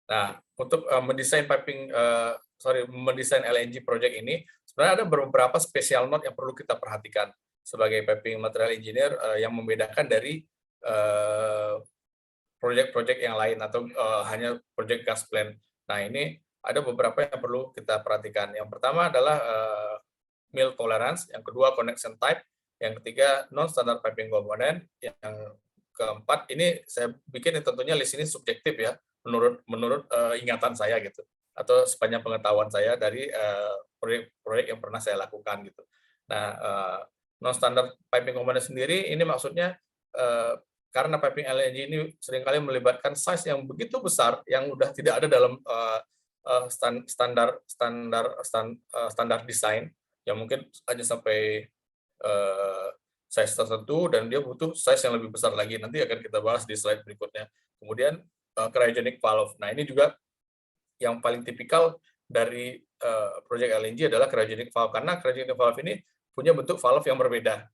Nah, untuk mendesain mendesain LNG project ini, sebenarnya ada beberapa special note yang perlu kita perhatikan sebagai piping material engineer, yang membedakan dari proyek-proyek yang lain atau hanya proyek gas plant. Nah, ini ada beberapa yang perlu kita perhatikan. Yang pertama adalah melt tolerance, yang kedua connection type, yang ketiga non-standard piping component, yang keempat ini saya bikin tentunya list ini subjektif ya, menurut ingatan saya gitu, atau sepanjang pengetahuan saya dari proyek-proyek yang pernah saya lakukan gitu. Nah, non-standard piping component sendiri ini maksudnya karena piping LNG ini seringkali melibatkan size yang begitu besar yang udah tidak ada dalam standar desain, yang mungkin hanya sampai size tertentu dan dia butuh size yang lebih besar lagi. Nanti akan kita bahas di slide berikutnya. Kemudian cryogenic valve. Nah, ini juga yang paling tipikal dari project LNG adalah cryogenic valve, karena cryogenic valve ini punya bentuk valve yang berbeda,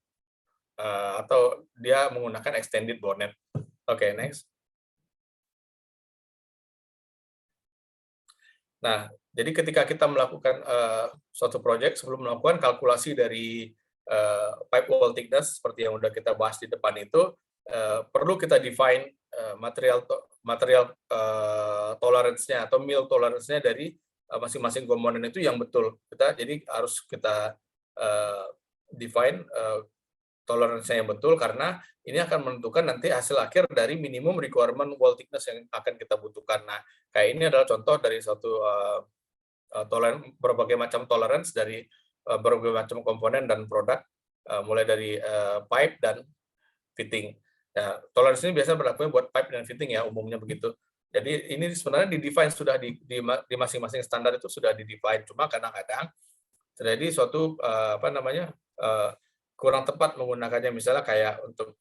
atau dia menggunakan extended bonnet. Oke, next. Nah, jadi ketika kita melakukan suatu project, sebelum melakukan kalkulasi dari pipe wall thickness seperti yang udah kita bahas di depan itu, perlu kita define material tolerance-nya atau mil tolerance-nya dari masing-masing komponen itu yang betul. Jadi harus kita define toleransinya yang betul, karena ini akan menentukan nanti hasil akhir dari minimum requirement wall thickness yang akan kita butuhkan. Nah, kayak ini adalah contoh dari suatu berbagai macam tolerance dari berbagai macam komponen dan produk, mulai dari pipe dan fitting. Nah, tolerance ini biasanya berlaku buat pipe dan fitting ya, umumnya begitu. Jadi ini sebenarnya di-define sudah di masing-masing standar itu sudah di-define, cuma kadang-kadang terjadi suatu kurang tepat menggunakannya, misalnya kayak untuk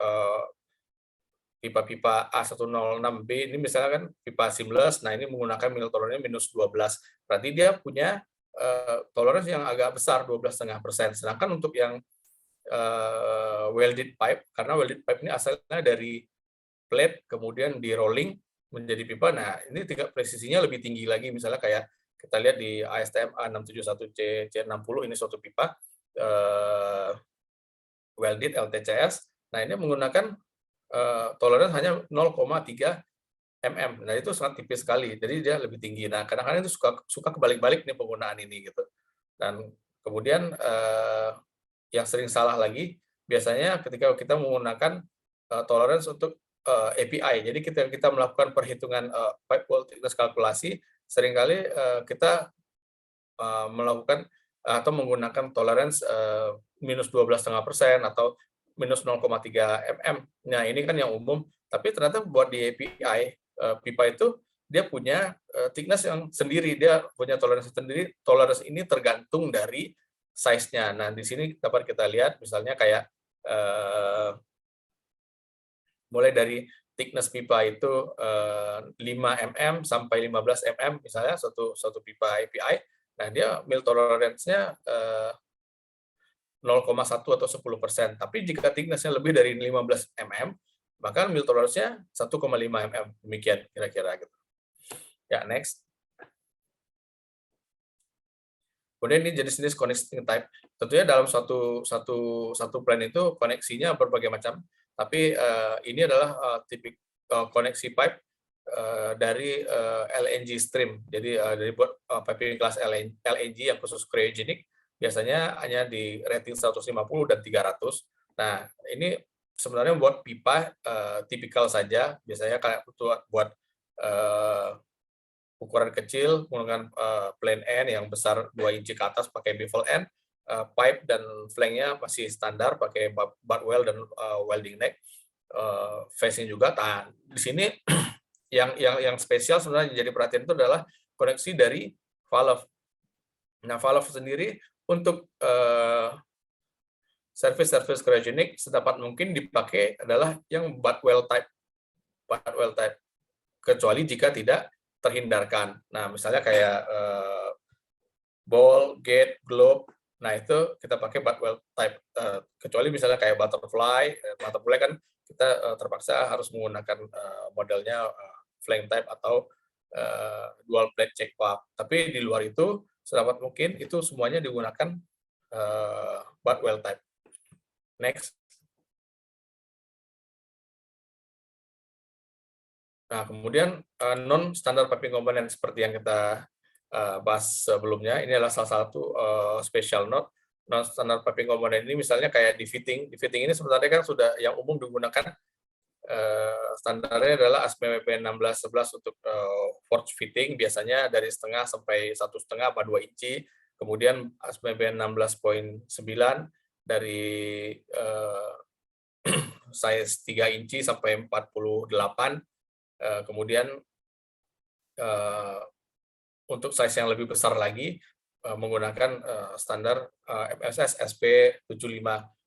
pipa-pipa A106B ini misalnya kan pipa seamless, nah ini menggunakan mil tolerance minus 12, berarti dia punya tolerance yang agak besar 12,5%. Sedangkan untuk yang welded pipe, karena welded pipe ini asalnya dari plate kemudian di rolling menjadi pipa, nah ini tingkat presisinya lebih tinggi lagi, misalnya kayak kita lihat di ASTM A671C C60 ini suatu pipa welded LTCS. Nah, ini menggunakan toleransi hanya 0,3 mm. Nah, itu sangat tipis sekali. Jadi dia lebih tinggi. Nah, kadang-kadang itu suka kebalik-balik nih penggunaan ini gitu. Dan kemudian yang sering salah lagi biasanya ketika kita menggunakan toleransi untuk API. Jadi kita melakukan perhitungan pipe wall thickness kalkulasi, seringkali kita melakukan atau menggunakan toleransi minus 12,5% atau minus 0,3 mm. Nah, ini kan yang umum, tapi ternyata buat di API pipa itu dia punya thickness yang sendiri, dia punya toleransi sendiri. Toleransi ini tergantung dari size-nya. Nah, di sini dapat kita lihat misalnya kayak mulai dari thickness pipa itu 5 mm sampai 15 mm misalnya suatu pipa API. Nah, dia mil tolerance-nya 0,1 atau 10%. Tapi jika thickness-nya lebih dari 15 mm, maka mil tolerance-nya 1,5 mm. Demikian kira-kira gitu. Ya, next. Kemudian ini jenis-jenis connecting type. Tentunya dalam satu plan itu koneksinya berbagai macam, tapi ini adalah koneksi pipe dari LNG stream. Jadi dari buat piping kelas LNG yang khusus cryogenic biasanya hanya di rating 150 dan 300. Nah, ini sebenarnya buat pipa tipikal saja, biasanya kayak buat ukuran kecil menggunakan plain end yang besar 2 inci ke atas pakai bevel end, pipe dan flanknya masih standar pakai butt weld dan welding neck, facing juga. Nah, di sini yang spesial sebenarnya jadi perhatian itu adalah koneksi dari valve. Nah, valve sendiri untuk service cryogenic sedapat mungkin dipakai adalah yang butt weld type, kecuali jika tidak terhindarkan. Nah, misalnya kayak ball, gate, globe, nah itu kita pakai butt weld type. Kecuali misalnya kayak butterfly kan kita terpaksa harus menggunakan modelnya flame type atau dual plate check valve. Tapi di luar itu sedapat mungkin itu semuanya digunakan butt well type. Next. Nah, kemudian non standard piping component seperti yang kita bahas sebelumnya, ini adalah salah satu special note. Non standard piping component ini misalnya kayak di fitting ini sebenarnya kan sudah yang umum digunakan standarnya adalah ASME WP 1611 untuk forge fitting, biasanya dari setengah sampai 1,5 apa 2 inci. Kemudian ASME WP 16.9 dari size 3 inci sampai 48. Kemudian untuk size yang lebih besar lagi menggunakan standar MSS SP75.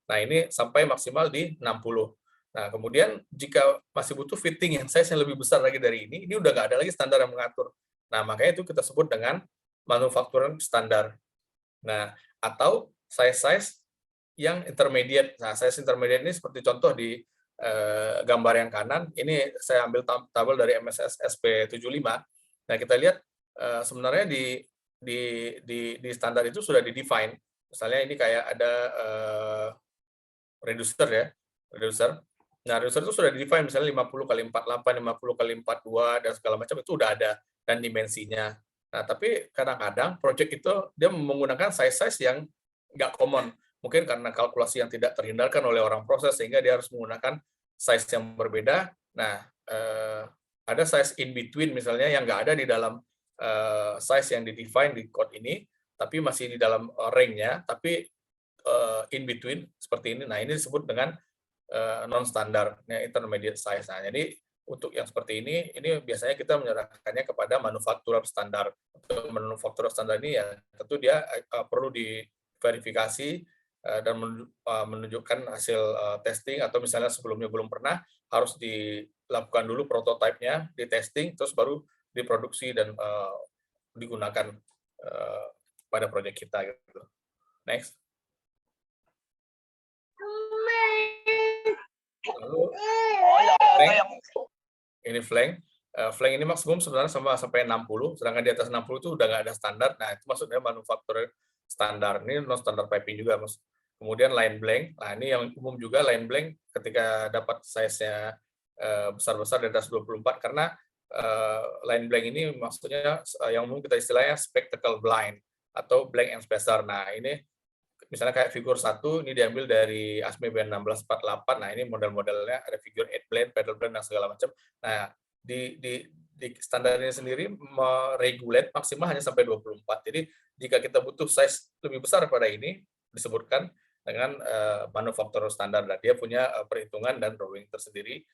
Nah, ini sampai maksimal di 60. Nah, kemudian jika masih butuh fitting yang size yang lebih besar lagi dari ini udah nggak ada lagi standar yang mengatur. Nah, makanya itu kita sebut dengan manufacturer standar. Nah, atau size-size yang intermediate. Nah, size intermediate ini seperti contoh di gambar yang kanan, ini saya ambil tabel dari MSS SP75. Nah, kita lihat sebenarnya di standar itu sudah di-define. Misalnya ini kayak ada reducer ya, reducer. Nah, reducer itu sudah di-define, misalnya 50 kali 48, 50 kali 42, dan segala macam itu udah ada, dan dimensinya. Nah, tapi kadang-kadang project itu dia menggunakan size-size yang nggak common. Mungkin karena kalkulasi yang tidak terhindarkan oleh orang proses, sehingga dia harus menggunakan size yang berbeda. Nah, ada size in between misalnya yang nggak ada di dalam size yang di-define di code ini, tapi masih di dalam range-nya, tapi in between seperti ini. Nah, ini disebut dengan non standar, intermediate size. Nah, jadi untuk yang seperti ini biasanya kita menyerahkannya kepada manufaktur standar. Untuk manufaktur standar ini ya tentu dia perlu diverifikasi dan menunjukkan hasil testing, atau misalnya sebelumnya belum pernah, harus dilakukan dulu prototipenya, di testing, terus baru diproduksi dan digunakan pada proyek kita gitu. Next. Lalu ini flank. Flank ini maksimum sebenarnya sampai 60, sedangkan di atas 60 itu udah nggak ada standar. Nah, itu maksudnya manufaktur standar. Ini non standar piping juga, Mas. Kemudian line blank. Nah, ini yang umum juga line blank ketika dapat size-nya besar-besar di atas 24, karena line blank ini maksudnya yang umum kita istilahnya spectacle blind atau blank and spacer. Nah, ini misalnya kayak figur 1 ini diambil dari ASME BN 1648. Nah, ini model-modelnya ada figure 8 blade, pedal blade, dan segala macam. Nah, di standar ini sendiri meregulate maksimal hanya sampai 24. Jadi, jika kita butuh size lebih besar pada ini, disebutkan dengan manufaktur standar. Dan dia punya perhitungan dan drawing tersendiri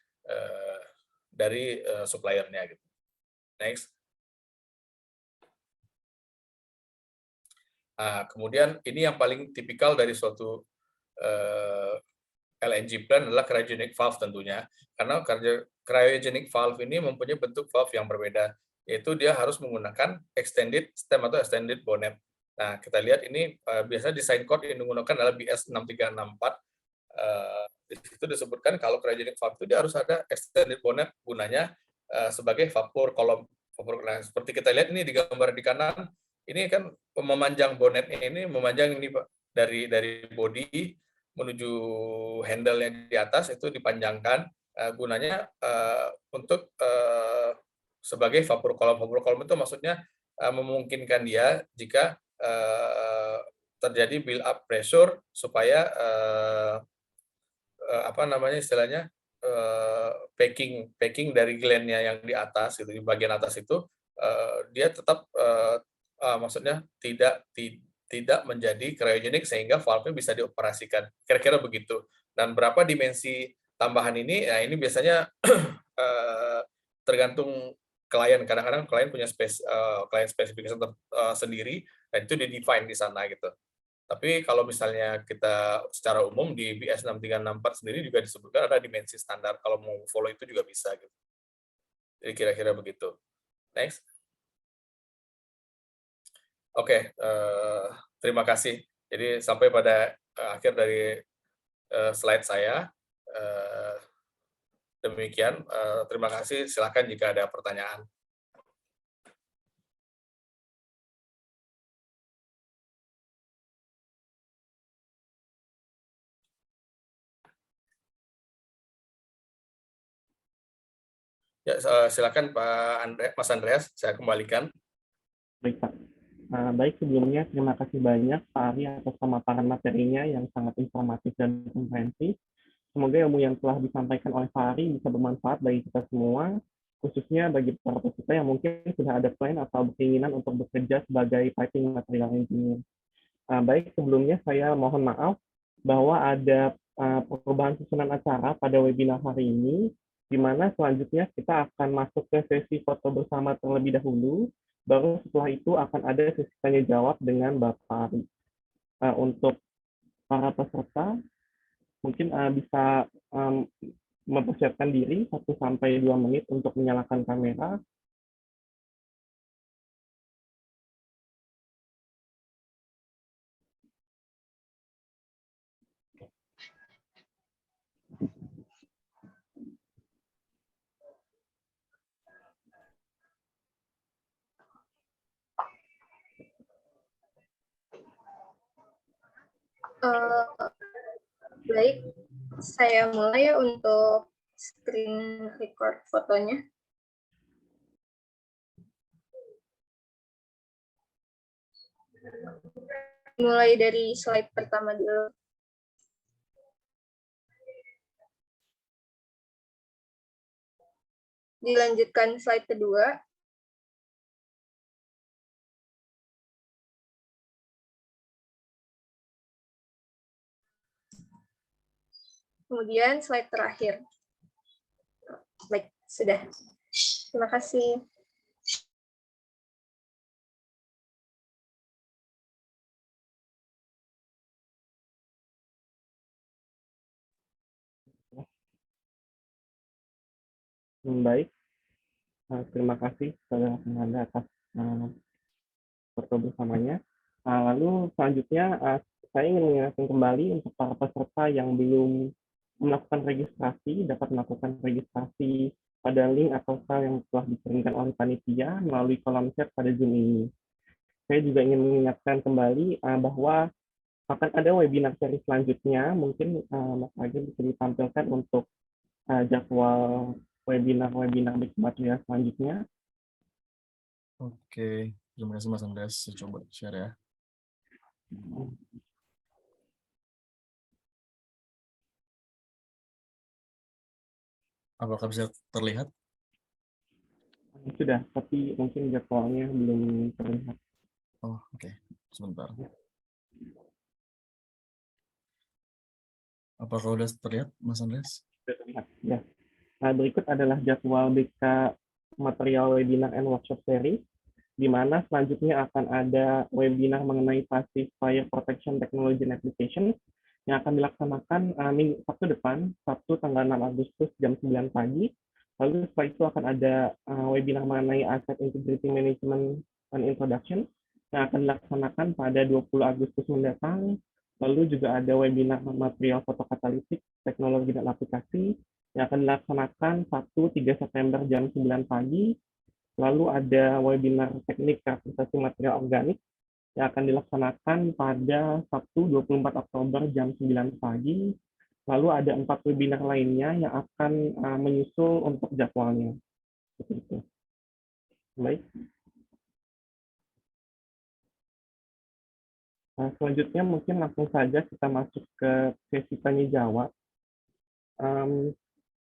dari supplier-nya gitu. Next. Nah, kemudian ini yang paling tipikal dari suatu LNG plant adalah cryogenic valve tentunya, karena cryogenic valve ini mempunyai bentuk valve yang berbeda, yaitu dia harus menggunakan extended stem atau extended bonnet. Nah, kita lihat ini biasanya desain code yang digunakan adalah BS6364. Di situ disebutkan kalau cryogenic valve itu dia harus ada extended bonnet, gunanya sebagai vapor kolom. Nah, seperti kita lihat ini di gambar di kanan, ini kan memanjang bonetnya ini, memanjang ini Pak, dari body menuju handle-nya di atas itu dipanjangkan, gunanya untuk sebagai vapor kolom. Vapor kolom itu maksudnya memungkinkan dia jika terjadi build up pressure supaya apa namanya istilahnya packing dari gland-nya yang di atas gitu, di bagian atas itu dia tetap maksudnya tidak menjadi cryogenik sehingga valve-nya bisa dioperasikan. Kira-kira begitu. Dan berapa dimensi tambahan ini? Ya, ini biasanya tergantung klien. Kadang-kadang klien punya klien spesifikasi sendiri, dan itu di-define di sana gitu. Tapi kalau misalnya kita secara umum di BS 6364 sendiri juga disebutkan ada dimensi standar. Kalau mau follow itu juga bisa gitu. Jadi kira-kira begitu. Next. Oke, terima kasih. Jadi sampai pada akhir dari slide saya. Demikian, terima kasih. Silakan jika ada pertanyaan. Ya, silakan Mas Andreas, saya kembalikan. Baik, Pak. Baik, sebelumnya terima kasih banyak Pak Ari atas pemaparan materinya yang sangat informatif dan komprehensif. Semoga ilmu yang telah disampaikan oleh Pak Ari bisa bermanfaat bagi kita semua, khususnya bagi para peserta yang mungkin sudah ada plan atau keinginan untuk bekerja sebagai piping material engineer. Baik, sebelumnya saya mohon maaf bahwa ada perubahan susunan acara pada webinar hari ini, di mana selanjutnya kita akan masuk ke sesi foto bersama terlebih dahulu, baru setelah itu akan ada sesi tanya jawab dengan Bapak Ari. Untuk para peserta, mungkin bisa mempersiapkan diri 1-2 menit untuk menyalakan kamera. Baik, saya mulai ya untuk screen record fotonya. Mulai dari slide pertama dulu. Dilanjutkan slide kedua. Kemudian slide terakhir. Baik, sudah. Terima kasih. Baik, terima kasih kepada Anda atas foto bersamanya. Lalu selanjutnya saya ingin mengingatkan kembali untuk para peserta yang belum melakukan registrasi, dapat melakukan registrasi pada link atau file yang telah dikirimkan oleh panitia melalui kolom chat pada Zoom ini. Saya juga ingin mengingatkan kembali bahwa akan ada webinar seri selanjutnya, mungkin Mas Agil bisa ditampilkan untuk jadwal webinar-webinar material selanjutnya. Oke, terima kasih Mas Andreas. Saya coba share ya. Apakah bisa terlihat? Sudah, tapi mungkin jadwalnya belum terlihat. Oh, oke. Sebentar. Apakah sudah terlihat, Mas Andreas? Sudah terlihat, ya. Berikut adalah jadwal BK material webinar and workshop series, di mana selanjutnya akan ada webinar mengenai passive fire protection technology and application yang akan dilaksanakan Sabtu depan, Sabtu tanggal 6 Agustus jam 9 pagi. Lalu setelah itu akan ada webinar mengenai asset integrity management and introduction yang akan dilaksanakan pada 20 Agustus mendatang. Lalu juga ada webinar material fotokatalitik, teknologi dan aplikasi yang akan dilaksanakan Sabtu 3 September jam 9 pagi. Lalu ada webinar teknik karakterisasi material organik yang akan dilaksanakan pada Sabtu 24 Oktober jam 9 pagi. Lalu ada 4 webinar lainnya yang akan menyusul untuk jadwalnya. Seperti itu. Baik. Selanjutnya mungkin langsung saja kita masuk ke sesi tanya jawab.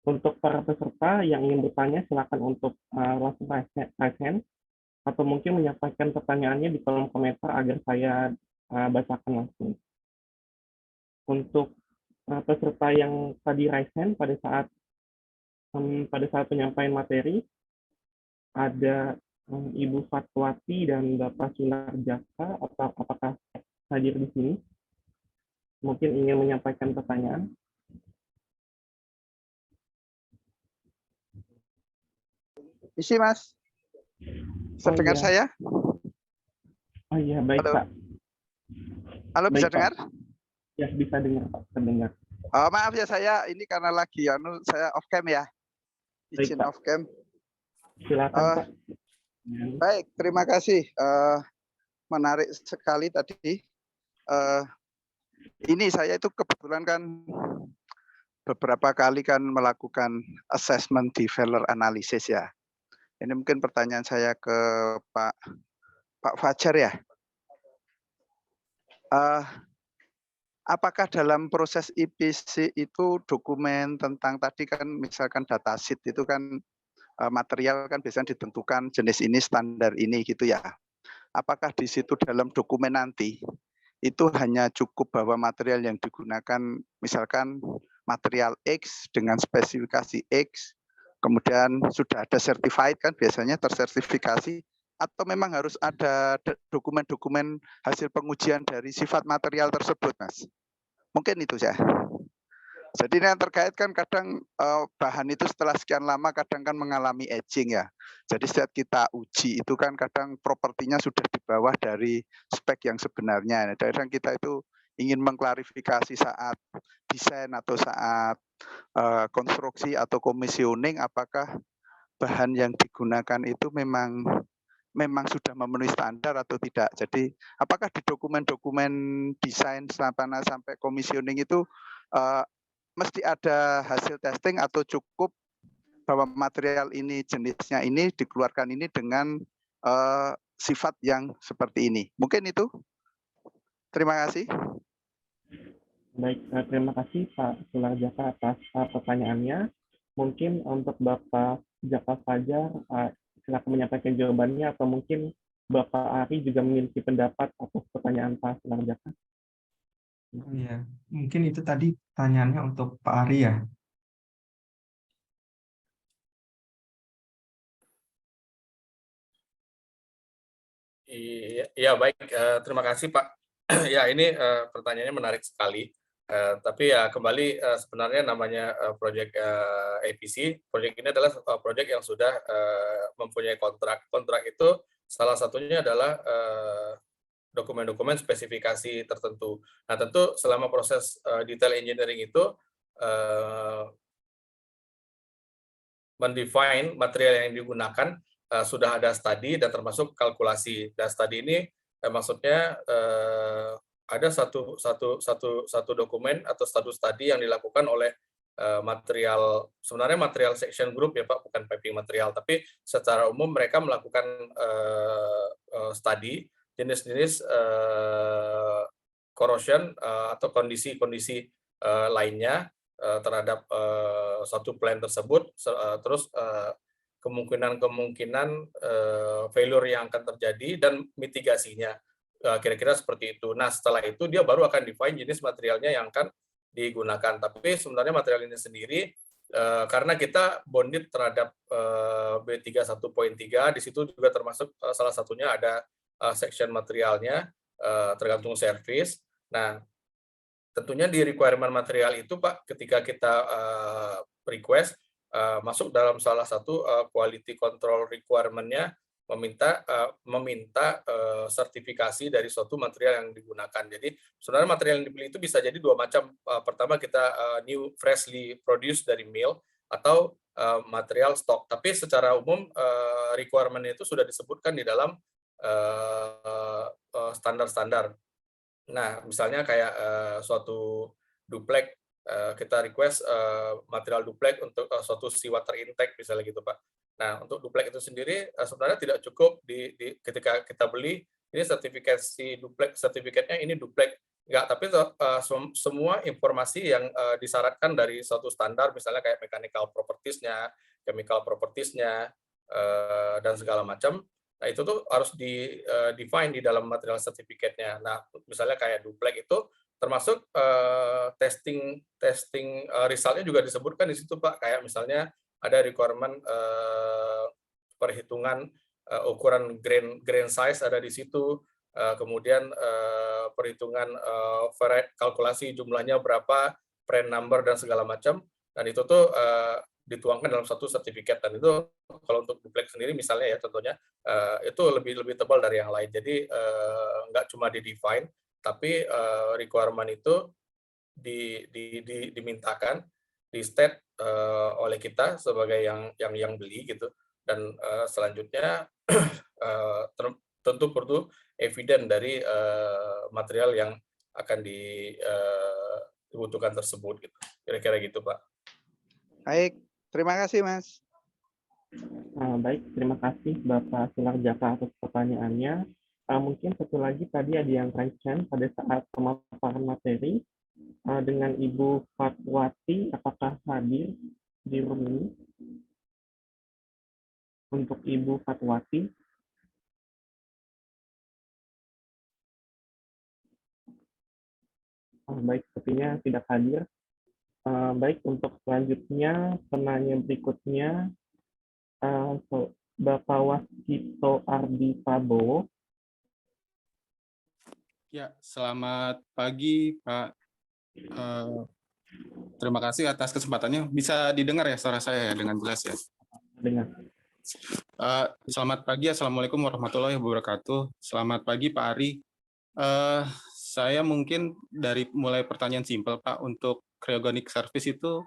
Untuk para peserta yang ingin bertanya, silakan untuk langsung raise hand atau mungkin menyampaikan pertanyaannya di kolom komentar agar saya bacakan langsung. Untuk peserta yang tadi raise hand pada saat penyampaian materi, ada Ibu Fatwati dan Bapak Sunarjaka, apakah hadir di sini? Mungkin ingin menyampaikan pertanyaan. Isi, Mas. Terdengar saya? Oh iya, baik, halo. Pak. Halo, bisa baik, dengar? Pak. Ya, bisa dengar, Pak. Terdengar. Oh, maaf ya, saya ini karena lagi saya off cam ya. Izin Baik, Pak. off cam. Silakan, Pak. Baik, terima kasih. Menarik sekali tadi. Ini saya itu kebetulan kan beberapa kali kan melakukan assessment di failure analysis ya. Ini mungkin pertanyaan saya ke Pak Fajar ya. Apakah dalam proses IPC itu dokumen tentang tadi kan misalkan datasheet itu kan material kan biasanya ditentukan jenis ini, standar ini gitu ya. Apakah di situ dalam dokumen nanti itu hanya cukup bahwa material yang digunakan misalkan material X dengan spesifikasi X, kemudian sudah ada certified kan biasanya tersertifikasi, atau memang harus ada dokumen-dokumen hasil pengujian dari sifat material tersebut, Mas? Mungkin itu ya. Jadi yang terkait kan kadang bahan itu setelah sekian lama kadang kan mengalami aging ya. Jadi saat kita uji itu kan kadang propertinya sudah di bawah dari spek yang sebenarnya. Kadang kita itu ingin mengklarifikasi saat desain atau saat konstruksi atau commissioning apakah bahan yang digunakan itu memang sudah memenuhi standar atau tidak. Jadi apakah di dokumen-dokumen desain sampai commissioning itu mesti ada hasil testing atau cukup bahwa material ini jenisnya ini dikeluarkan ini dengan sifat yang seperti ini. Mungkin itu. Terima kasih. Baik, terima kasih Pak Sularjaka atas pertanyaannya. Mungkin untuk Bapak Jaka Fajar, silakan menyampaikan jawabannya, atau mungkin Bapak Ari juga memiliki pendapat atas pertanyaan Pak Sularjaka. Iya, mungkin itu tadi pertanyaannya untuk Pak Ari ya. Iya, baik. Terima kasih, Pak. Ya, ini pertanyaannya menarik sekali. Tapi ya kembali sebenarnya namanya proyek APC. Proyek ini adalah proyek yang sudah mempunyai kontrak. Kontrak itu salah satunya adalah dokumen-dokumen spesifikasi tertentu. Nah, tentu selama proses detail engineering itu mendefine material yang digunakan sudah ada studi dan termasuk kalkulasi. Dan studi ini maksudnya ada satu dokumen atau status studi yang dilakukan oleh material, sebenarnya material section group ya Pak, bukan piping material, tapi secara umum mereka melakukan studi jenis-jenis corrosion atau kondisi-kondisi lainnya terhadap satu plan tersebut, terus kemungkinan failure yang akan terjadi dan mitigasinya, kira-kira seperti itu. Nah, setelah itu dia baru akan define jenis materialnya yang akan digunakan. Tapi sebenarnya material ini sendiri, karena kita bonded terhadap B31.3, di situ juga termasuk salah satunya ada section materialnya, tergantung service. Nah, tentunya di requirement material itu Pak, ketika kita request, masuk dalam salah satu quality control requirement-nya meminta sertifikasi dari suatu material yang digunakan. Jadi sebenarnya material yang dipilih itu bisa jadi dua macam. Pertama kita new freshly produced dari mill atau material stok. Tapi secara umum requirement itu sudah disebutkan di dalam standar-standar. Nah, misalnya kayak suatu duplek, kita request material duplek untuk suatu seawater intake misalnya gitu Pak. Nah, untuk duplek itu sendiri sebenarnya tidak cukup ketika kita beli ini sertifikasi duplek, sertifikatnya ini duplek, enggak, tapi semua informasi yang disyaratkan dari suatu standar misalnya kayak mechanical properties-nya, chemical properties-nya, dan segala macam. Nah, itu tuh harus define di dalam material sertifikatnya. Nah, misalnya kayak duplek itu termasuk testing resultnya juga disebutkan di situ Pak, kayak misalnya ada requirement perhitungan ukuran grain size ada di situ, kemudian perhitungan kalkulasi jumlahnya berapa, print number dan segala macam, dan itu tuh dituangkan dalam satu sertifikat. Dan itu kalau untuk duplek sendiri misalnya ya contohnya itu lebih tebal dari yang lain. Jadi nggak cuma di-define, tapi requirement itu dimintakan, di-state oleh kita sebagai yang beli gitu. Dan selanjutnya tentu perlu evident dari material yang akan dibutuhkan tersebut gitu. Kira-kira gitu, Pak. Baik, terima kasih Mas. Baik, terima kasih Bapak Sularjaka atas pertanyaannya. Mungkin satu lagi tadi ada yang raise pada saat pemaparan materi dengan Ibu Fatwati, apakah hadir di room ini? Untuk Ibu Fatwati. Baik, sepertinya tidak hadir. Baik, untuk selanjutnya, penanya berikutnya, Bapak Waskito Ardi Prabowo. Ya, selamat pagi Pak. Terima kasih atas kesempatannya. Bisa didengar ya suara saya ya dengan jelas ya? Dengar. Selamat pagi, Assalamualaikum warahmatullahi wabarakatuh. Selamat pagi Pak Ari. Saya mungkin dari mulai pertanyaan simpel Pak, untuk cryogenic service itu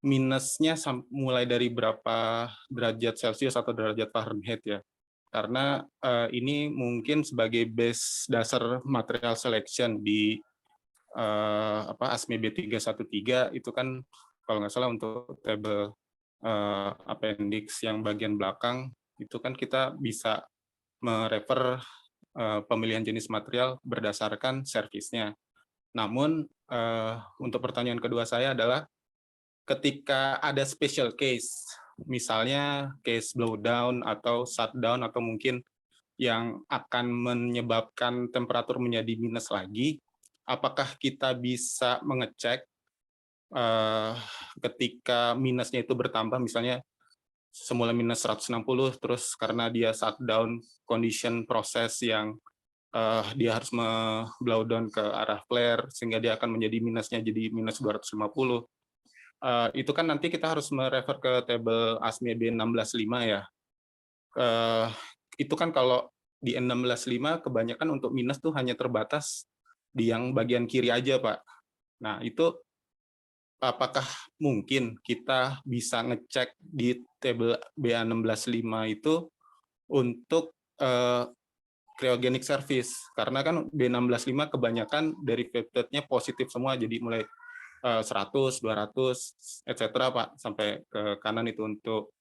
minusnya mulai dari berapa derajat Celcius atau derajat Fahrenheit ya? Karena ini mungkin sebagai base dasar material selection di ASME B313 itu kan kalau nggak salah untuk tabel appendix yang bagian belakang itu kan kita bisa merefer pemilihan jenis material berdasarkan servisnya. Namun untuk pertanyaan kedua saya adalah ketika ada special case, misalnya case blowdown atau shutdown atau mungkin yang akan menyebabkan temperatur menjadi minus lagi, apakah kita bisa mengecek ketika minusnya itu bertambah, misalnya semula minus 160, terus karena dia shutdown condition proses yang dia harus blow down ke arah flare, sehingga dia akan menjadi minusnya jadi minus 250. Itu kan nanti kita harus merefer ke tabel ASME B165 ya. Itu kan kalau di N165 kebanyakan untuk minus tuh hanya terbatas di yang bagian kiri aja, Pak. Nah, itu apakah mungkin kita bisa ngecek di tabel BA165 itu untuk cryogenic service? Karena kan B165 kebanyakan derivative-nya positif semua, jadi mulai 100, 200, etc. Pak, sampai ke kanan itu untuk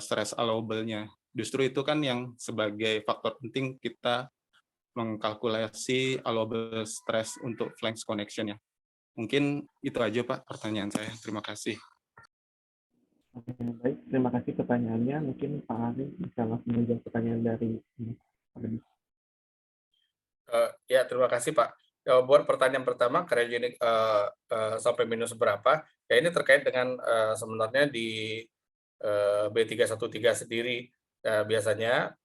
stress allowable-nya. Justru itu kan yang sebagai faktor penting kita mengkalkulasi allowable stress untuk flange connection ya. Mungkin itu aja Pak pertanyaan saya. Terima kasih. Baik, terima kasih pertanyaannya. Mungkin Pak Ari bisa langsung menjawab pertanyaan dari Ya, terima kasih Pak. Buat pertanyaan pertama, cryogenic sampai minus berapa? Ya ini terkait dengan sebenarnya di B313 sendiri. Biasanya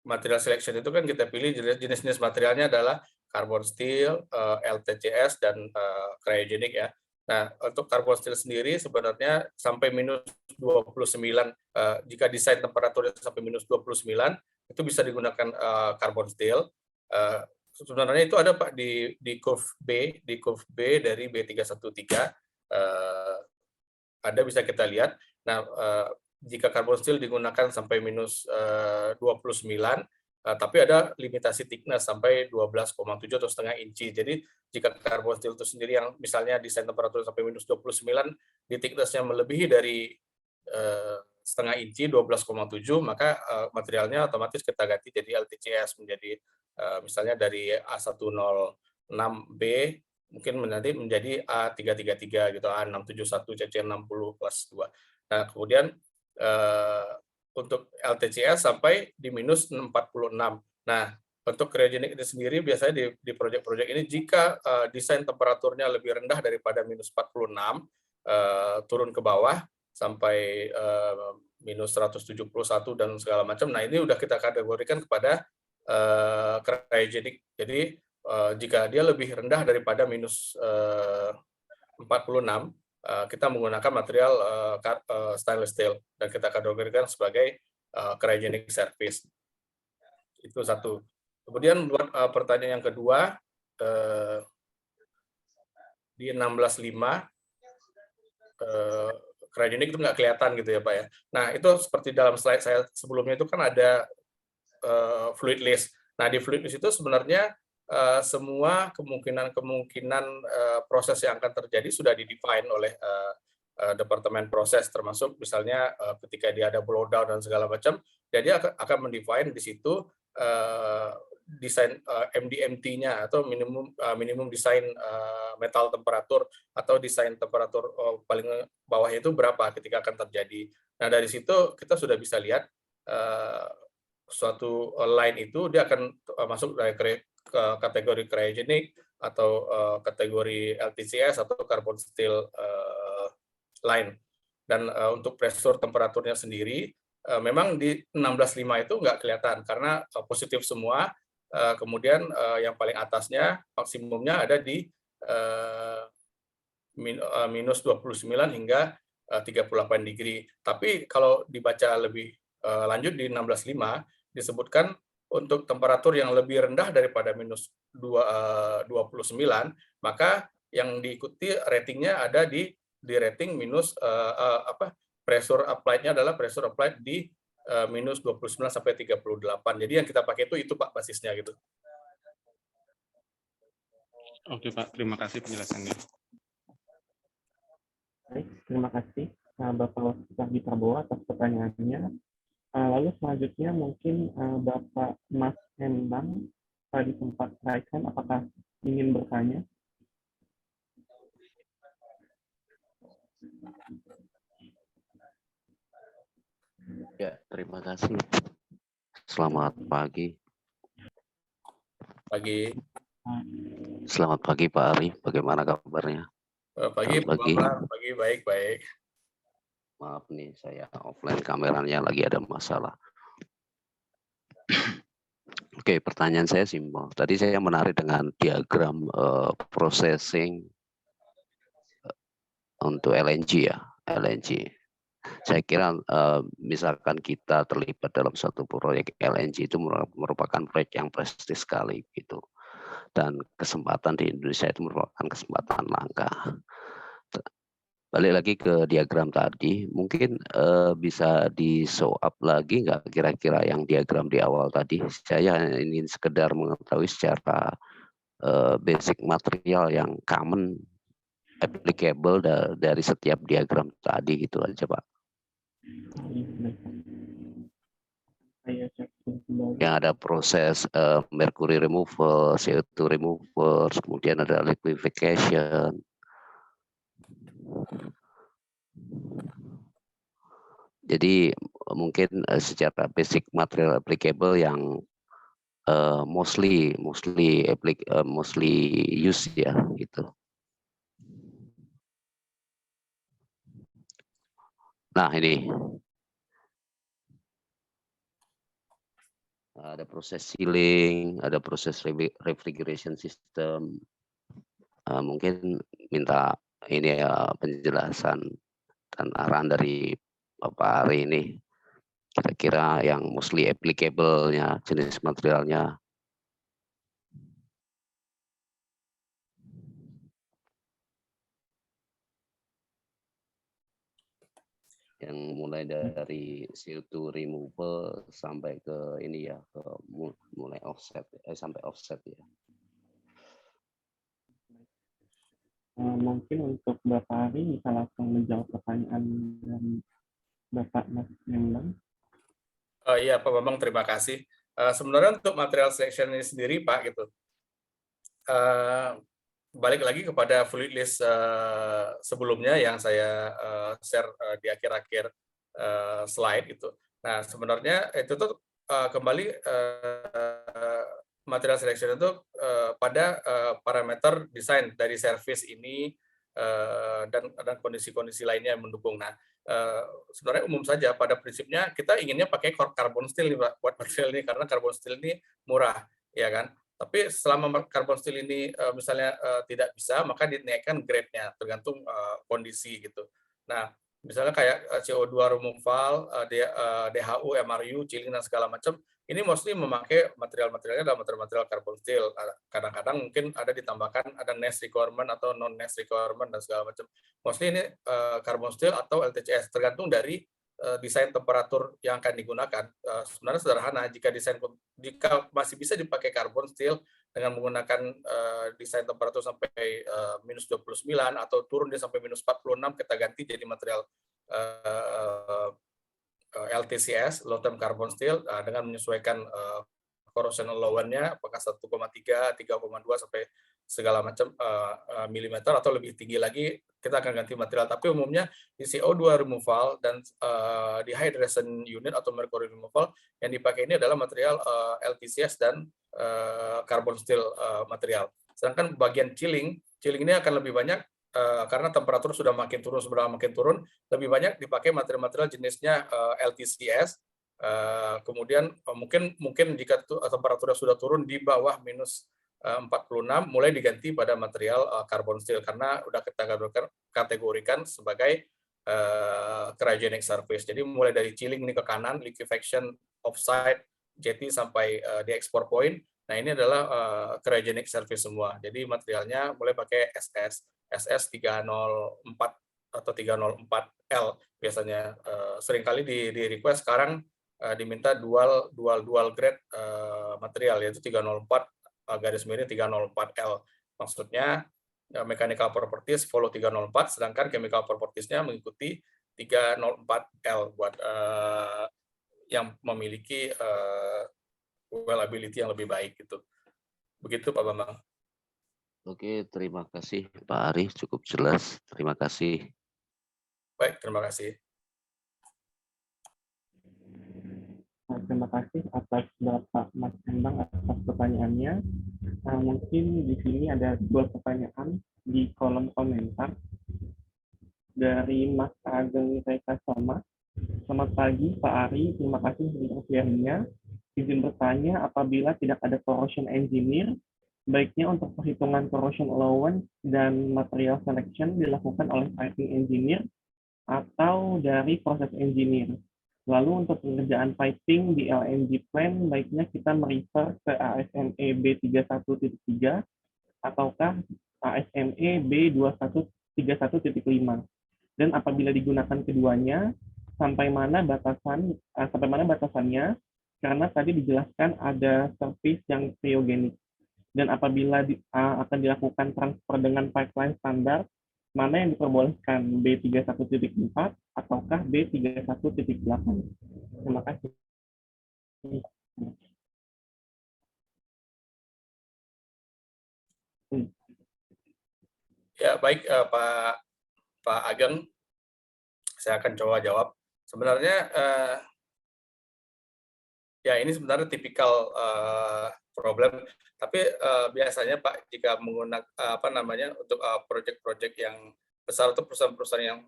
material selection itu kan kita pilih jenis-jenis materialnya adalah carbon steel, LTCS, dan cryogenic ya. Nah, untuk carbon steel sendiri sebenarnya sampai minus 29, jika desain temperaturnya sampai minus 29, itu bisa digunakan carbon steel. Sebenarnya itu ada Pak di curve B dari B313 ada, bisa kita lihat. Nah, jika carbon steel digunakan sampai minus 29, tapi ada limitasi thickness sampai 12,7 atau setengah inci. Jadi jika carbon steel itu sendiri yang misalnya desain temperatur sampai minus 29, di thickness-nya melebihi dari setengah inci 12,7, maka materialnya otomatis kita ganti jadi LTCS, menjadi misalnya dari A106B mungkin nanti menjadi A333 gitu, A671 CC60 kelas 2. Nah, kemudian untuk LTCS sampai di minus 46. Nah, untuk cryogenic itu sendiri biasanya di proyek-proyek ini jika desain temperaturnya lebih rendah daripada minus 46, turun ke bawah sampai minus 171 dan segala macam. Nah, ini udah kita kategorikan kepada cryogenic. Jadi jika dia lebih rendah daripada minus 46, kita menggunakan material stainless steel dan kita kategorikan sebagai cryogenic service. Itu satu. Kemudian buat pertanyaan yang kedua, di 16.5 cryogenic itu nggak kelihatan gitu ya Pak ya. Nah, itu seperti dalam slide saya sebelumnya itu kan ada fluid list. Nah, di fluid list itu sebenarnya semua kemungkinan proses yang akan terjadi sudah di-define oleh departemen proses, termasuk misalnya ketika dia ada blowdown dan segala macam, jadi akan mendefine di situ desain MDMT-nya atau minimum desain metal temperatur atau desain temperatur paling bawah itu berapa ketika akan terjadi. Nah, dari situ kita sudah bisa lihat suatu line itu dia akan masuk dari kategori cryogenic atau kategori LTCS atau carbon steel line. Dan untuk pressure temperaturnya sendiri memang di 16.5 itu nggak kelihatan karena positif semua. Kemudian yang paling atasnya maksimumnya ada di minus 29 hingga 38 degree. Tapi kalau dibaca lebih lanjut di 16.5 disebutkan untuk temperatur yang lebih rendah daripada minus 29, maka yang diikuti ratingnya ada di rating minus pressure applied-nya adalah pressure applied di minus 29 sampai 38. Jadi yang kita pakai itu Pak basisnya gitu. Oke Pak, terima kasih penjelasannya. Baik, terima kasih Bapak Supardi Prabowo atas pertanyaannya. Lalu selanjutnya mungkin Bapak Mas Endang tadi sempat raihkan, apakah ingin bertanya? Ya, terima kasih. Selamat pagi. Pagi. Selamat pagi Pak Ari, bagaimana kabarnya? Pagi, pagi baik-baik. Maaf nih, saya offline kameranya lagi ada masalah. Oke, pertanyaan saya simpel. Tadi saya menarik dengan diagram processing untuk LNG ya, LNG. Saya kira misalkan kita terlibat dalam satu proyek LNG itu merupakan proyek yang prestis sekali gitu. Dan kesempatan di Indonesia itu merupakan kesempatan langka. Balik lagi ke diagram tadi, mungkin bisa di show up lagi nggak kira-kira yang diagram di awal tadi? Saya ingin sekedar mengetahui secara basic material yang common, applicable dari setiap diagram tadi gitu aja Pak. Yang ada proses mercury removal, CO2 removal, kemudian ada liquefaction. Jadi mungkin secara basic material applicable yang mostly use ya gitu. Nah ini ada proses sealing, ada proses refrigeration system. Mungkin minta ini penjelasan dan arahan dari Bapak Ari ini. Kira-kira yang mostly applicable-nya, jenis materialnya. Yang mulai dari CO2 removal sampai ke ini ya, ke mulai offset, sampai offset ya. Mungkin untuk Bapak Ari bisa langsung menjawab pertanyaan dari Bapak Mas Endang. Iya Pak Bambang, terima kasih. Sebenarnya untuk material selection ini sendiri Pak gitu, balik lagi kepada fluid list sebelumnya yang saya share di akhir-akhir slide itu. Nah sebenarnya itu tuh kembali material selection itu pada parameter desain dari service ini dan kondisi-kondisi lainnya yang mendukung. Nah sebenarnya umum saja pada prinsipnya kita inginnya pakai carbon steel nih Pak, buat material ini karena carbon steel ini murah, ya kan. Tapi selama carbon steel ini misalnya tidak bisa, maka dinaikkan grade-nya tergantung kondisi gitu. Nah, misalnya kayak CO2 removal, DHU, MRU, chilling dan segala macam, ini mostly memakai material-materialnya adalah material carbon steel. Kadang-kadang mungkin ada ditambahkan ada nest requirement atau non nest requirement dan segala macam. Mostly ini carbon steel atau LTCS tergantung dari desain temperatur yang akan digunakan. Sebenarnya sederhana, jika masih bisa dipakai carbon steel, dengan menggunakan desain temperatur sampai minus 29 atau turun dia sampai minus 46, kita ganti jadi material LTCS, low term carbon steel, dengan menyesuaikan corrosion allowance-nya apakah 1,3, 3,2 sampai segala macam milimeter atau lebih tinggi lagi, kita akan ganti material. Tapi umumnya di CO2 removal dan di hydration unit atau mercury removal yang dipakai ini adalah material LTCS dan carbon steel material. Sedangkan bagian chilling ini akan lebih banyak karena temperatur sudah makin turun, lebih banyak dipakai material-material jenisnya LTCS. Kemudian mungkin jika temperatur sudah turun di bawah minus 46, mulai diganti pada material carbon steel karena udah kita kategorikan sebagai cryogenic surface. Jadi mulai dari chilling ini ke kanan, liquefaction, offsite, jetty sampai di export point. Nah ini adalah cryogenic surface semua. Jadi materialnya mulai pakai SS 304 atau 304L biasanya. Seringkali di request sekarang diminta dual grade material, yaitu 304 garis miring 304L. Maksudnya mechanical properties follow 304, sedangkan chemical properties-nya mengikuti 304L buat yang memiliki reliability yang lebih baik gitu. Begitu Pak Bambang. Oke, terima kasih Pak Ari, cukup jelas. Terima kasih. Baik, terima kasih. Terima kasih atas Bapak Mas Embang atas pertanyaannya. Mungkin di sini ada 2 pertanyaan di kolom komentar dari Mas Ageng Reka Soma. Selamat pagi Pak Ari, terima kasih untuk sharingnya. Izin bertanya, apabila tidak ada corrosion engineer, baiknya untuk perhitungan corrosion allowance dan material selection dilakukan oleh piping engineer atau dari proses engineer. Lalu untuk pengerjaan piping di LNG plant, baiknya kita merefer ke ASME B31.3 ataukah ASME B2131.5. Dan apabila digunakan keduanya, sampai mana batasannya? Karena tadi dijelaskan ada service yang cryogenik. Dan apabila akan dilakukan transfer dengan pipeline standar, mana yang diperbolehkan, B31.4 ataukah B31.8? Terima kasih. Ya, baik Pak Ageng, saya akan coba jawab. Sebenarnya ya ini sebenarnya tipikal problem, tapi biasanya Pak jika menggunakan untuk proyek-proyek yang besar atau perusahaan-perusahaan yang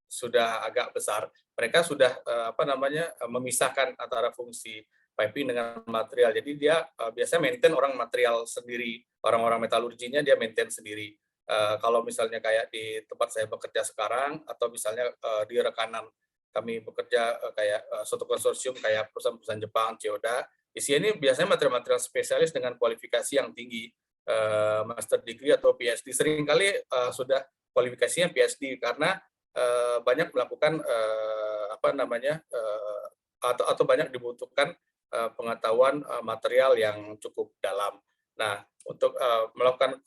sudah agak besar, mereka sudah memisahkan antara fungsi piping dengan material. Jadi dia biasanya maintain orang material sendiri, orang-orang metalurginya dia maintain sendiri. Kalau misalnya kayak di tempat saya bekerja sekarang atau misalnya di rekanan kami bekerja kayak suatu konsorsium kayak perusahaan-perusahaan Jepang, Chiyoda, di sini biasanya material-material spesialis dengan kualifikasi yang tinggi, master degree atau PhD. Seringkali sudah kualifikasinya PhD karena banyak melakukan atau banyak dibutuhkan pengetahuan material yang cukup dalam. Nah, untuk melakukan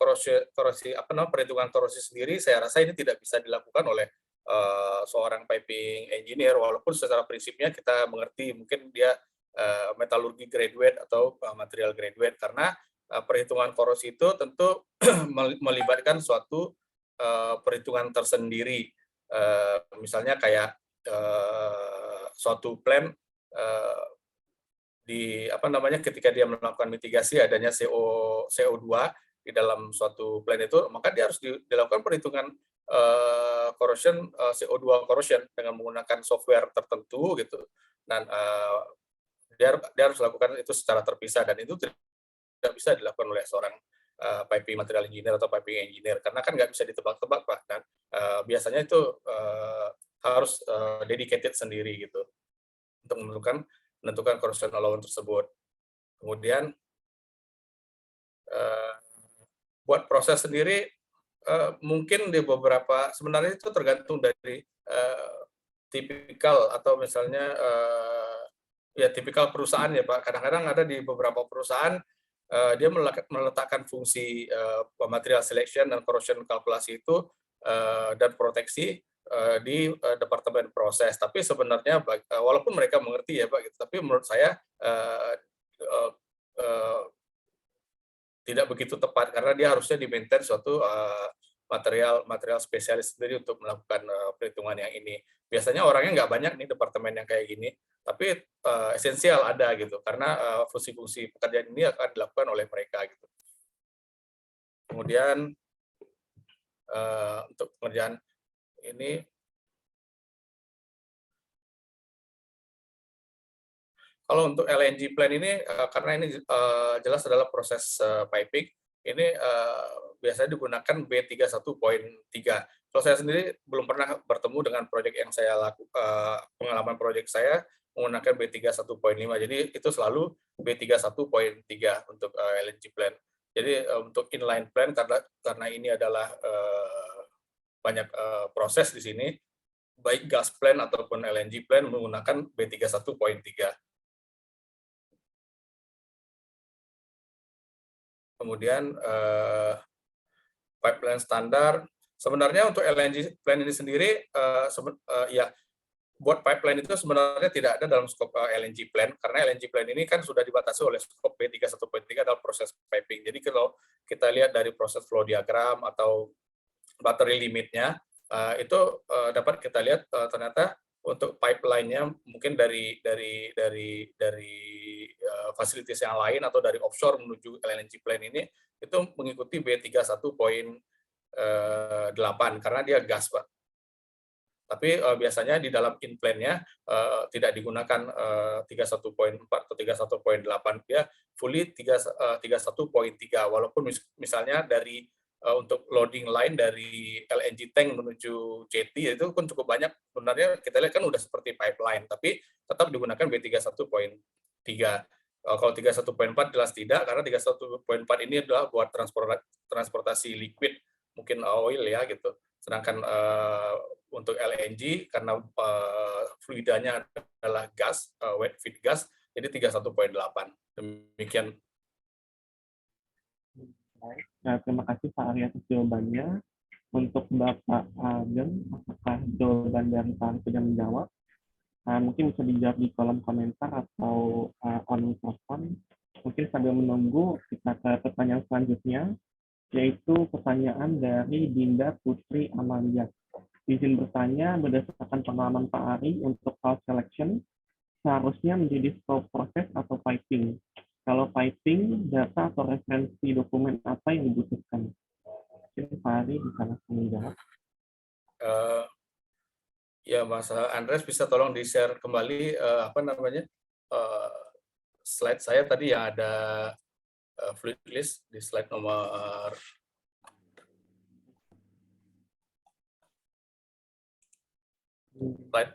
perhitungan korosi sendiri, saya rasa ini tidak bisa dilakukan oleh seorang piping engineer, walaupun secara prinsipnya kita mengerti mungkin dia metalurgi graduate atau material graduate, karena perhitungan korosi itu tentu melibatkan suatu perhitungan tersendiri. Misalnya kayak suatu plant ketika dia melakukan mitigasi adanya CO2 di dalam suatu plant itu, maka dia harus dilakukan perhitungan corrosion, CO2 corrosion dengan menggunakan software tertentu gitu, dan dia harus lakukan itu secara terpisah, dan itu tidak bisa dilakukan oleh seorang piping material engineer atau piping engineer karena kan nggak bisa ditebak-tebak Pak, dan biasanya itu harus dedicated sendiri gitu untuk menentukan corrosion allowance tersebut. Kemudian buat proses sendiri mungkin di beberapa, sebenarnya itu tergantung dari tipikal atau misalnya ya tipikal perusahaan ya Pak. Kadang-kadang ada di beberapa perusahaan dia meletakkan fungsi material selection dan corrosion kalkulasi itu dan proteksi di departemen proses. Tapi sebenarnya walaupun mereka mengerti ya Pak, gitu, tapi menurut saya tidak begitu tepat karena dia harusnya di-maintain suatu material spesialis sendiri untuk melakukan perhitungan yang ini. Biasanya orangnya nggak banyak nih departemen yang kayak gini, tapi esensial ada gitu karena fungsi-fungsi pekerjaan ini akan dilakukan oleh mereka gitu. Kemudian untuk pengerjaan ini kalau untuk LNG plan ini karena ini jelas adalah proses piping, ini biasanya digunakan B31.3. Kalau saya sendiri belum pernah bertemu dengan proyek yang saya lakukan, pengalaman proyek saya menggunakan B31.5. Jadi itu selalu B31.3 untuk LNG plan. Jadi untuk inline plan karena ini adalah banyak proses di sini, baik gas plan ataupun LNG plan menggunakan B31.3. Kemudian pipeline standar. Sebenarnya untuk LNG plan ini sendiri, ya buat pipeline itu sebenarnya tidak ada dalam skop LNG plan, karena LNG plan ini kan sudah dibatasi oleh skop B31.3 dalam proses piping. Jadi kalau kita lihat dari proses flow diagram atau battery limitnya, itu dapat kita lihat ternyata untuk pipeline-nya mungkin dari fasilitas yang lain atau dari offshore menuju LNG plant ini itu mengikuti B31.8 karena dia gas, Pak. Tapi biasanya di dalam in-plan-nya tidak digunakan 31.4 atau 31.8, dia fully 31.3 walaupun misalnya dari untuk loading line dari LNG tank menuju jetty itu pun cukup banyak. Sebenarnya kita lihat kan udah seperti pipeline, tapi tetap digunakan B31.3. Kalau 31.4 jelas tidak, karena 31.4 ini adalah buat transportasi liquid, mungkin oil ya gitu. Sedangkan untuk LNG karena fluidanya adalah gas, wet feed gas, jadi 31.8. Demikian. Baik, nah, terima kasih Pak Ari atas jawabannya. Untuk Bapak Ageng, apakah jawaban dari Pak Ari sudah menjawab? Mungkin bisa dijawab di kolom komentar atau on mikrofon. Mungkin sambil menunggu kita ke pertanyaan selanjutnya, yaitu pertanyaan dari Dinda Putri Amalia. Izin bertanya, berdasarkan pengalaman Pak Ari untuk valve selection, seharusnya menjadi scope proses atau piping. Kalau piping, data atau referensi dokumen apa yang dibutuhkan? Mungkin Pak Ari bisa langsung menjawab. Ya, Mas Andres bisa tolong di-share kembali slide saya tadi yang ada fluid list di slide nomor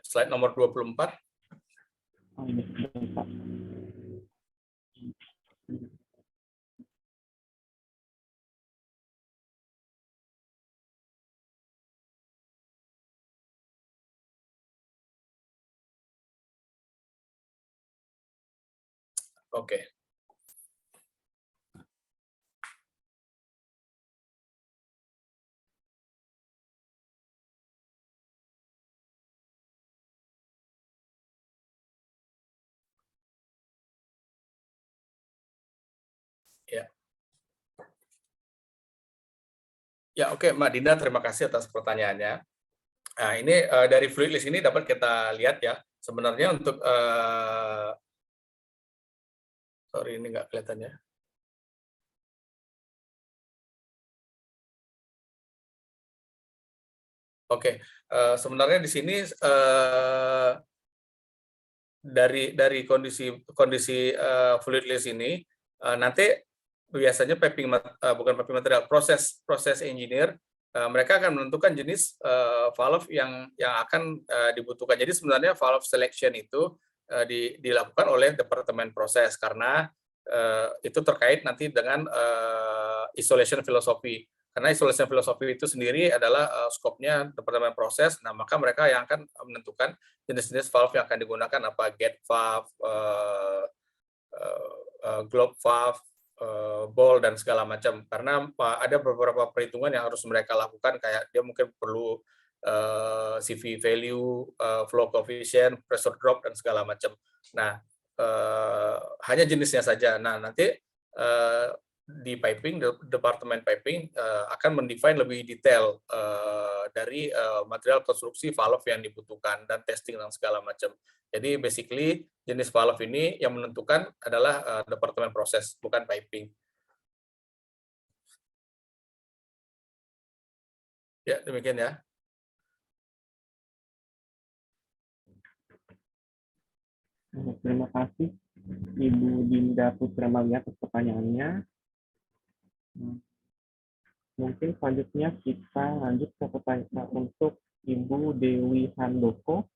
slide nomor 24. Oh, ini Pak. Oke. Ya. Ya, oke, Mbak Dinda, terima kasih atas pertanyaannya. Nah, ini dari fluid list ini dapat kita lihat ya, sebenarnya untuk sorry ini nggak kelihatan ya. Oke, sebenarnya di sini dari kondisi fluid list ini nanti biasanya bukan piping material, proses engineer mereka akan menentukan jenis valve yang akan dibutuhkan. Jadi sebenarnya valve selection itu dilakukan oleh departemen proses karena itu terkait nanti dengan isolation philosophy. Karena isolation philosophy itu sendiri adalah skopnya departemen proses. Nah, maka mereka yang akan menentukan jenis-jenis valve yang akan digunakan, apa gate valve, globe valve, ball dan segala macam, karena ada beberapa perhitungan yang harus mereka lakukan, kayak dia mungkin perlu CV value, flow coefficient, pressure drop dan segala macam. Nah, hanya jenisnya saja. Nah, nanti di piping, departemen piping akan mendefine lebih detail dari material konstruksi valve yang dibutuhkan dan testing dan segala macam. Jadi basically jenis valve ini yang menentukan adalah departemen proses, bukan piping. Ya, demikian ya. Terima kasih Ibu Dinda Putramalia atas pertanyaannya. Mungkin selanjutnya kita lanjut ke pertanyaan untuk Ibu Dewi Handoko.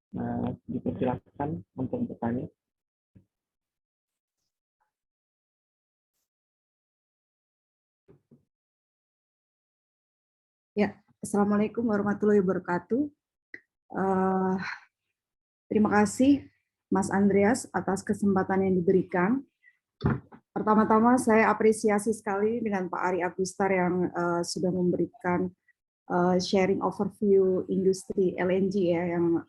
Nah, dipersilakan untuk bertanya. Ya, Assalamualaikum warahmatullahi wabarakatuh. Terima kasih Mas Andreas atas kesempatan yang diberikan. Pertama-tama saya apresiasi sekali dengan Pak Ari Agustar yang sudah memberikan sharing overview industri LNG ya, yang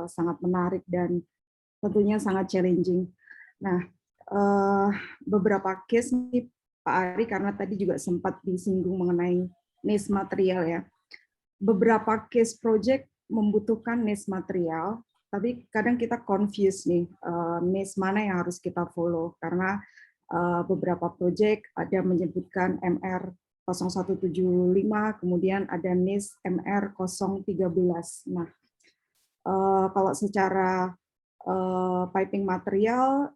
sangat menarik dan tentunya sangat challenging. Nah, beberapa case nih Pak Ari, karena tadi juga sempat disinggung mengenai niche material ya. Beberapa case project membutuhkan niche material, tapi kadang kita confuse nih niche mana yang harus kita follow, karena beberapa project ada menyebutkan MR 0175, kemudian ada NIS MR 013. Nah, kalau secara piping material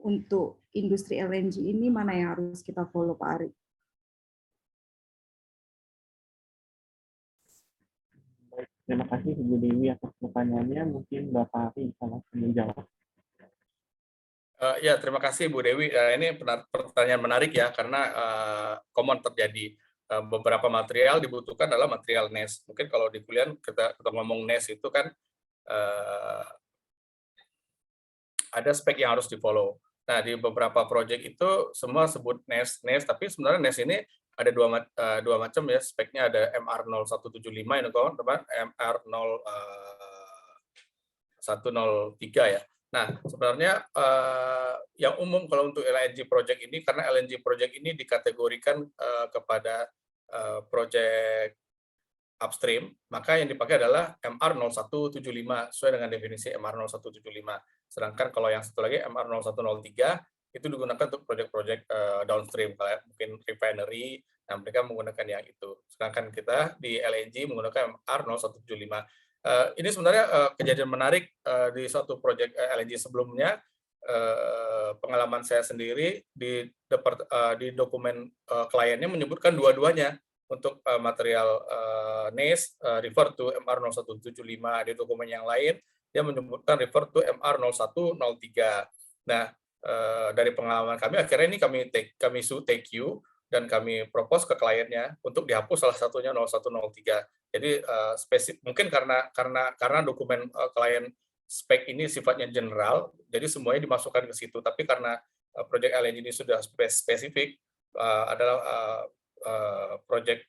untuk industri LNG ini mana yang harus kita follow, Pak Ari? Baik, terima kasih Ibu Dewi atas pertanyaannya. Mungkin Bapak Ari bisa langsung menjawab. Ya, terima kasih Bu Dewi. Ini pertanyaan menarik ya, karena common terjadi. Beberapa material dibutuhkan adalah material NES. Mungkin kalau di kuliah kita ngomong NES itu kan ada spek yang harus di-follow. Nah, di beberapa project itu semua sebut NES, tapi sebenarnya NES ini ada dua macam ya, speknya ada MR0175 ini teman-teman, MR0103 ya. Nah, sebenarnya yang umum kalau untuk LNG project ini, karena LNG project ini dikategorikan kepada project upstream, maka yang dipakai adalah MR0175 sesuai dengan definisi MR0175. Sedangkan kalau yang satu lagi MR0103 itu digunakan untuk project-project downstream, kayak mungkin refinery, nah mereka menggunakan yang itu. Sedangkan kita di LNG menggunakan MR0175. Ini sebenarnya kejadian menarik di suatu proyek LNG sebelumnya. Pengalaman saya sendiri di dokumen kliennya menyebutkan dua-duanya untuk material NES refer to MR0175. Di dokumen yang lain dia menyebutkan refer to MR0103. Nah, dari pengalaman kami akhirnya ini kami take you dan kami propose ke kliennya untuk dihapus salah satunya 0103. Jadi mungkin karena dokumen klien spek ini sifatnya general, jadi semuanya dimasukkan ke situ. Tapi karena project LNG ini sudah spesifik, adalah project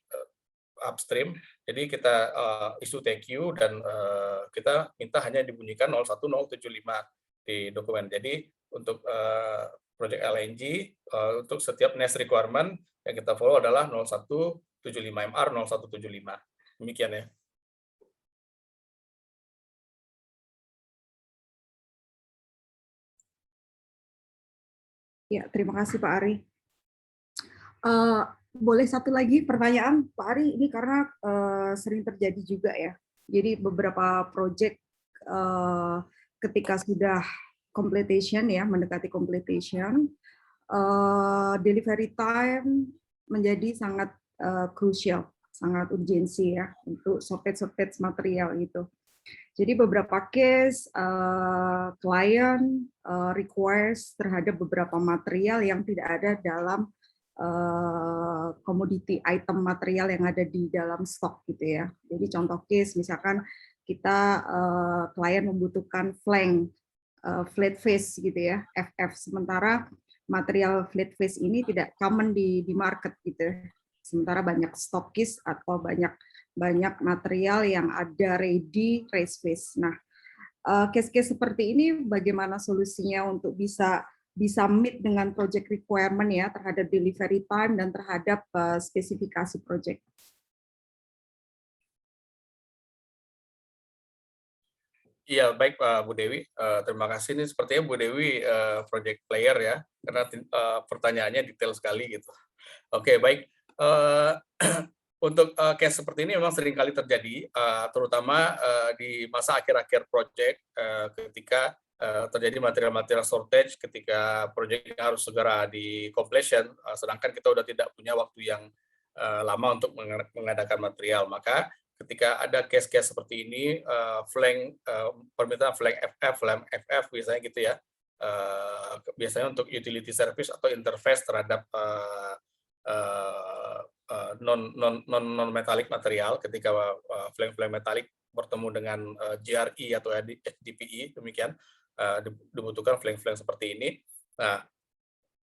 upstream, jadi kita issue TQ dan kita minta hanya dibunyikan 01075 di dokumen. Jadi untuk project LNG untuk setiap NES requirement yang kita follow adalah 0175 MR 0175. Demikian ya. Ya, terima kasih Pak Ari. Boleh satu lagi pertanyaan Pak Ari, ini karena sering terjadi juga ya. Jadi beberapa project ketika sudah completion ya, mendekati completion, delivery time menjadi sangat crucial, sangat urgensi ya untuk shortage material gitu. Jadi beberapa case klien requires terhadap beberapa material yang tidak ada dalam commodity item material yang ada di dalam stok gitu ya. Jadi contoh case misalkan kita klien membutuhkan flank flat face gitu ya, FF, sementara material flat face ini tidak common di market gitu. Sementara banyak stokis atau banyak material yang ada ready race face. Nah, case-case seperti ini bagaimana solusinya untuk bisa meet dengan project requirement ya terhadap delivery time dan terhadap spesifikasi project. Iya, baik Bu Dewi. Terima kasih. Ini sepertinya Bu Dewi project player ya, karena pertanyaannya detail sekali gitu. Oke, baik. Untuk case seperti ini memang sering kali terjadi, terutama di masa akhir-akhir project ketika terjadi material-material shortage, ketika project harus segera di completion, sedangkan kita sudah tidak punya waktu yang lama untuk mengadakan material. Maka ketika ada case-case seperti ini, permintaan flank FF biasanya gitu ya, biasanya untuk utility service atau interface terhadap non metallic material, ketika flank metalik bertemu dengan GRE atau HDPE, demikian dibutuhkan flank seperti ini. Nah,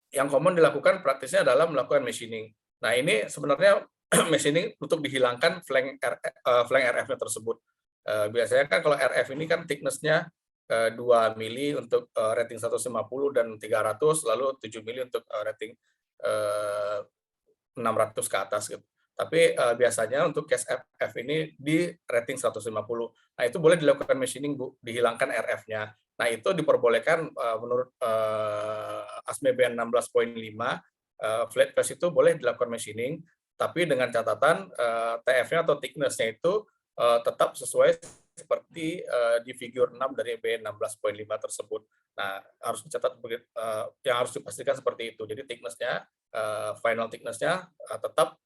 yang common dilakukan praktisnya adalah melakukan machining. Nah, ini sebenarnya machining untuk dihilangkan flank RF-nya tersebut. Biasanya kan kalau RF ini kan thickness-nya 2 mili untuk rating 150 dan 300, lalu 7 mili untuk rating 600 ke atas gitu. Tapi biasanya untuk case FF ini di rating 150. Nah, itu boleh dilakukan machining, Bu, dihilangkan RF-nya. Nah, itu diperbolehkan menurut ASME BN 16.5, flat face itu boleh dilakukan machining, tapi dengan catatan TF-nya atau thickness-nya itu tetap sesuai seperti di figure 6 dari BN 16.5 tersebut. Nah, harus dicatat yang harus dipastikan seperti itu. Jadi thickness-nya, final thickness-nya tetap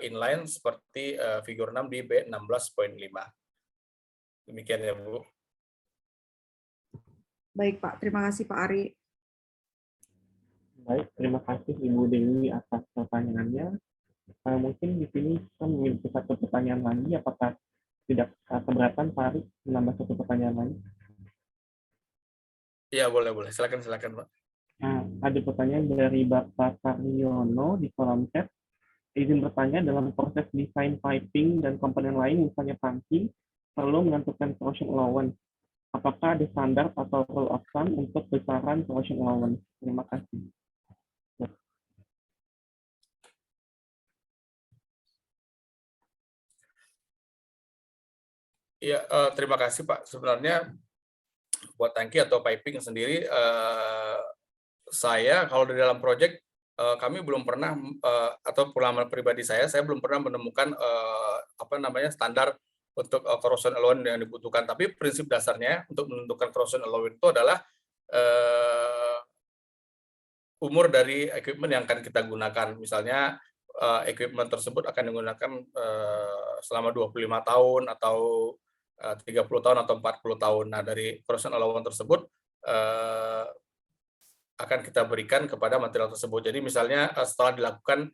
inline seperti figure 6 di BN 16.5. Demikian ya, Bu. Baik, Pak. Terima kasih, Pak Ari. Baik, terima kasih Ibu Dewi atas pertanyaannya. Mungkin di sini kita memiliki satu pertanyaan lagi, apakah tidak keberatan Pak Ari menambah satu pertanyaan lagi? Iya, boleh. Silakan, Pak. Nah, ada pertanyaan dari Bapak Karyono di kolom chat. Izin bertanya, dalam proses desain piping dan komponen lain, misalnya tangki, perlu menentukan corrosion allowance. Apakah ada standar atau rule of thumb untuk besaran corrosion allowance? Terima kasih. Iya, terima kasih Pak. Sebenarnya buat tangki atau piping sendiri, saya kalau di dalam proyek kami belum pernah atau pengalaman pribadi saya belum pernah menemukan standar untuk corrosion allowance yang dibutuhkan. Tapi prinsip dasarnya untuk menentukan corrosion allowance itu adalah umur dari equipment yang akan kita gunakan. Misalnya equipment tersebut akan digunakan selama 25 tahun atau 30 tahun atau 40 tahun. Nah, dari corrosion allowance tersebut akan kita berikan kepada material tersebut. Jadi misalnya setelah dilakukan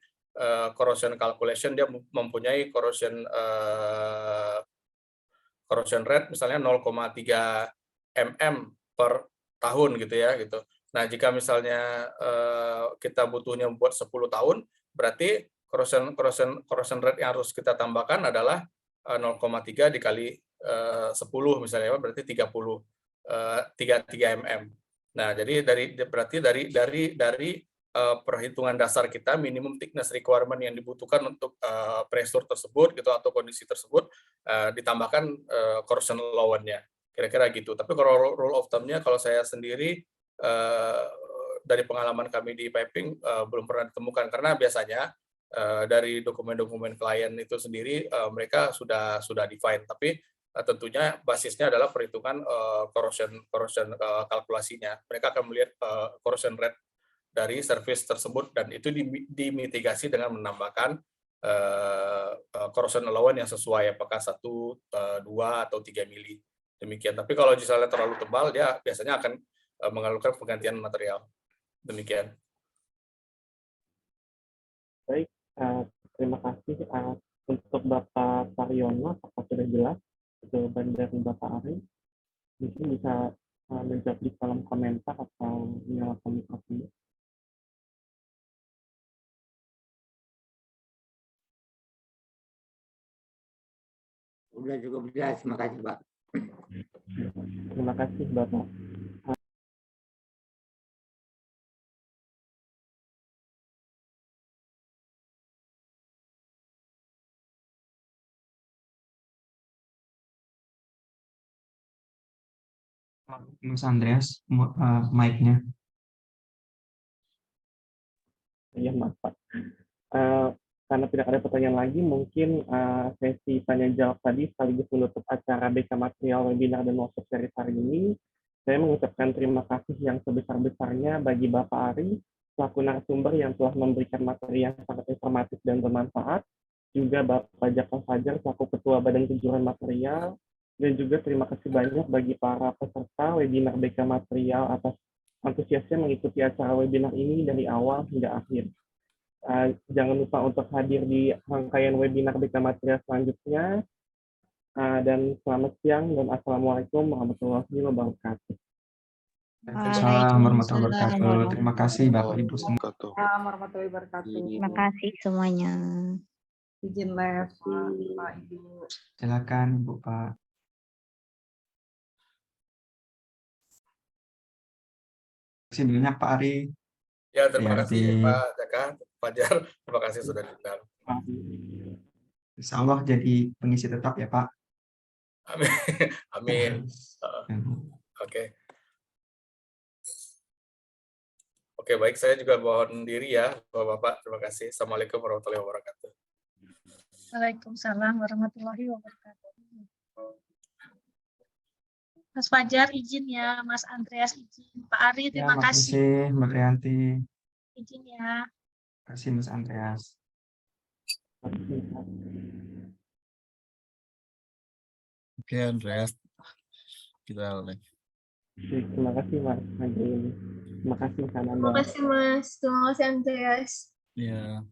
corrosion calculation, dia mempunyai corrosion rate misalnya 0,3 mm per tahun gitu ya gitu. Nah, jika misalnya kita butuhnya buat 10 tahun, berarti corrosion rate yang harus kita tambahkan adalah 0,3 dikali 10 misalnya, berarti 33 mm. Nah, jadi berarti dari perhitungan dasar kita, minimum thickness requirement yang dibutuhkan untuk pressure tersebut gitu atau kondisi tersebut, ditambahkan corrosion allowance-nya. Kira-kira gitu. Tapi kalau rule of thumb-nya, kalau saya sendiri dari pengalaman kami di piping belum pernah ditemukan, karena biasanya dari dokumen-dokumen klien itu sendiri mereka sudah define, tapi tentunya basisnya adalah perhitungan corrosion kalkulasinya. Mereka akan melihat corrosion rate dari service tersebut, dan itu dimitigasi dengan menambahkan corrosion allowance yang sesuai, apakah 1, 2, atau 3 mili. Demikian. Tapi kalau misalnya terlalu tebal, dia biasanya akan mengalukan penggantian material. Demikian. Baik, terima kasih untuk Bapak Saryono, apakah sudah jelas jawaban dari Bapak Ari? Mungkin bisa menjawab di kolom komentar atau menyalakan mikrofonnya. Udah cukup jelas, terima kasih Pak. Terima kasih Bapak. Mas Andreas, mic-nya. Iya, maaf Pak. Karena tidak ada pertanyaan lagi, mungkin sesi tanya jawab tadi sekaligus menutup acara BK Material Webinar dan Workshop Series hari ini. Saya mengucapkan terima kasih yang sebesar-besarnya bagi Bapak Ari, selaku narasumber yang telah memberikan materi yang sangat informatif dan bermanfaat, juga Bapak Jaka Fajar, selaku Ketua Badan Kejuruan Material, dan juga terima kasih banyak bagi para peserta webinar BK Material atas antusiasnya mengikuti acara webinar ini dari awal hingga akhir. Jangan lupa untuk hadir di rangkaian webinar BK Material selanjutnya. Dan selamat siang dan Assalamualaikum warahmatullahi wabarakatuh. Waalaikumsalam warahmatullahi wabarakatuh. Terima kasih Bapak Ibu semua. Waalaikumsalam warahmatullahi wabarakatuh. Terima kasih semuanya. Izin live Pak Ibu. Silakan Ibu Pak. Terima kasih banyak Pak Ari. Ya, terima kasih Yanti. Pak Jaka, Fajar. Terima kasih sudah diundang. Insya Allah jadi pengisi tetap ya Pak. Amin. Amin. Oke. Oke, baik. Saya juga mohon diri ya, Bapak-Bapak. Terima kasih. Assalamualaikum warahmatullahi wabarakatuh. Waalaikumsalam warahmatullahi wabarakatuh. Mas Fajar izin ya, Mas Andreas izin, Pak Ari terima kasih. Mbak Rianti. Izin ya. Terima kasih Mas Andreas. Oke, Andreas. Kita live. Terima kasih Mas Andreas. Terima kasih Mas Ananda. Terima kasih Mas. Terima kasih Andreas. Ya.